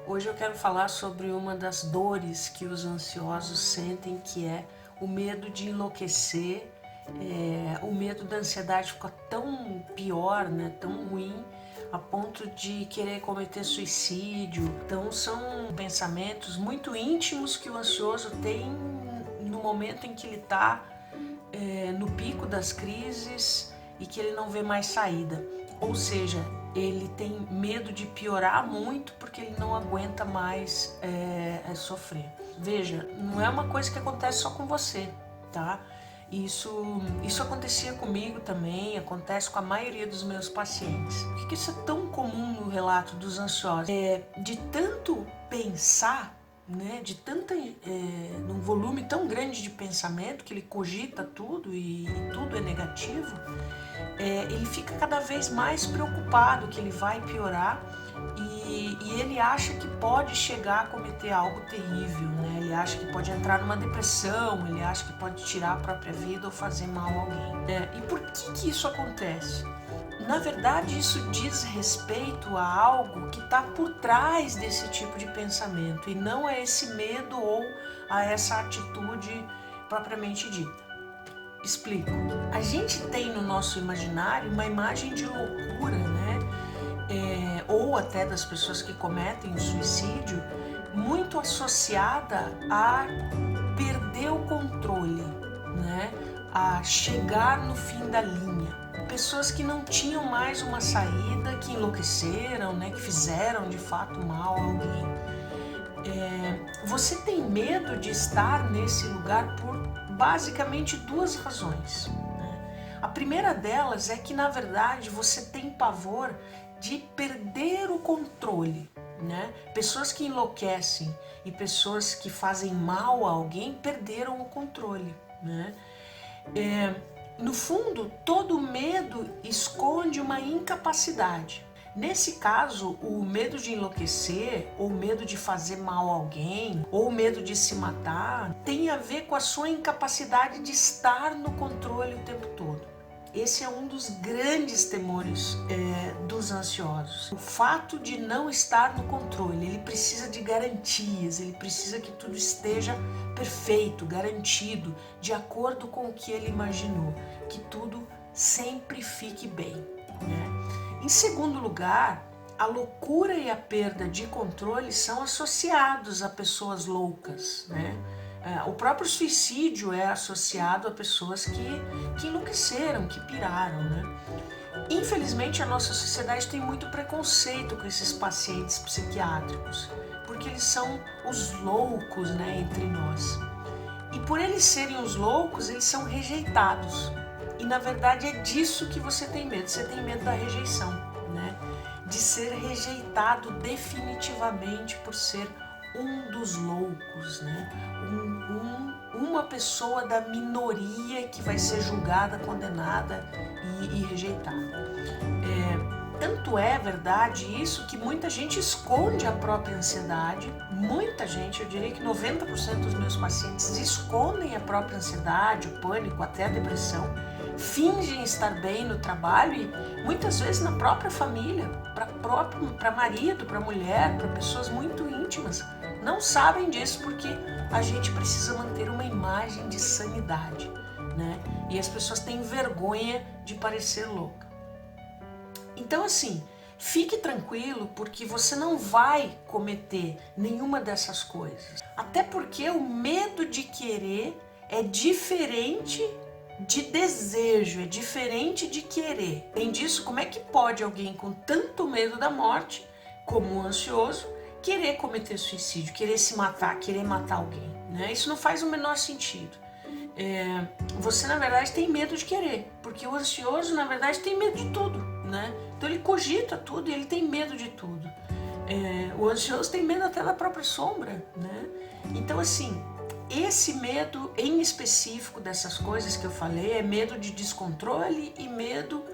Hoje eu quero falar sobre uma das dores que os ansiosos sentem, que é o medo de enlouquecer, o medo da ansiedade ficar tão pior, né, tão ruim, a ponto de querer cometer suicídio. Então são pensamentos muito íntimos que o ansioso tem no momento em que ele está no pico das crises e que ele não vê mais saída. Ou seja, ele tem medo de piorar muito porque ele não aguenta mais sofrer. Veja, não é uma coisa que acontece só com você, tá? Isso acontecia comigo também, acontece com a maioria dos meus pacientes. Por que isso é tão comum no relato dos ansiosos? De tanto pensar, né, de num volume tão grande de pensamento que ele cogita tudo e tudo é negativo, ele fica cada vez mais preocupado que ele vai piorar e ele acha que pode chegar a cometer algo terrível, né? Ele acha que pode entrar numa depressão, ele acha que pode tirar a própria vida ou fazer mal a alguém. E por que isso acontece? Na verdade, isso diz respeito a algo que está por trás desse tipo de pensamento e não a esse medo ou a essa atitude propriamente dita. Explico. A gente tem no nosso imaginário uma imagem de loucura, né? Ou até das pessoas que cometem o suicídio, muito associada a perder o controle, né? A chegar no fim da linha. Pessoas que não tinham mais uma saída, que enlouqueceram, né? Que fizeram de fato mal a alguém. Você tem medo de estar nesse lugar por basicamente duas razões. A primeira delas é que, na verdade, você tem pavor de perder o controle, né? Pessoas que enlouquecem e pessoas que fazem mal a alguém perderam o controle, né? No fundo, todo medo esconde uma incapacidade. Nesse caso, o medo de enlouquecer, ou medo de fazer mal a alguém, ou medo de se matar, tem a ver com a sua incapacidade de estar no controle o tempo todo. Esse é um dos grandes temores dos ansiosos. O fato de não estar no controle, ele precisa de garantias, ele precisa que tudo esteja perfeito, garantido, de acordo com o que ele imaginou, que tudo sempre fique bem, né? Em segundo lugar, a loucura e a perda de controle são associados a pessoas loucas, né? O próprio suicídio é associado a pessoas que enlouqueceram, que piraram, né? Infelizmente, a nossa sociedade tem muito preconceito com esses pacientes psiquiátricos, porque eles são os loucos, né, entre nós. E por eles serem os loucos, eles são rejeitados. E na verdade é disso que você tem medo. Você tem medo da rejeição, né? De ser rejeitado definitivamente por ser um dos loucos, né? Uma pessoa da minoria que vai ser julgada, condenada e rejeitada. Tanto é verdade isso que muita gente esconde a própria ansiedade. Muita gente, eu diria que 90% dos meus pacientes escondem a própria ansiedade, o pânico, até a depressão. Fingem estar bem no trabalho e muitas vezes na própria família, para marido, para mulher, para pessoas muito íntimas. Não sabem disso porque a gente precisa manter uma imagem de sanidade, né? E as pessoas têm vergonha de parecer louca. Então, assim, fique tranquilo porque você não vai cometer nenhuma dessas coisas. Até porque o medo de querer é diferente de desejo, é diferente de querer. Além disso, como é que pode alguém com tanto medo da morte, como um ansioso, querer cometer suicídio, querer se matar, querer matar alguém, né? Isso não faz o menor sentido. Você, na verdade, tem medo de querer, porque o ansioso, na verdade, tem medo de tudo, né? Então ele cogita tudo e ele tem medo de tudo. O ansioso tem medo até da própria sombra, né? Então, assim, esse medo em específico dessas coisas que eu falei é medo de descontrole e medo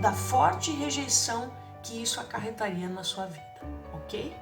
da forte rejeição que isso acarretaria na sua vida, ok?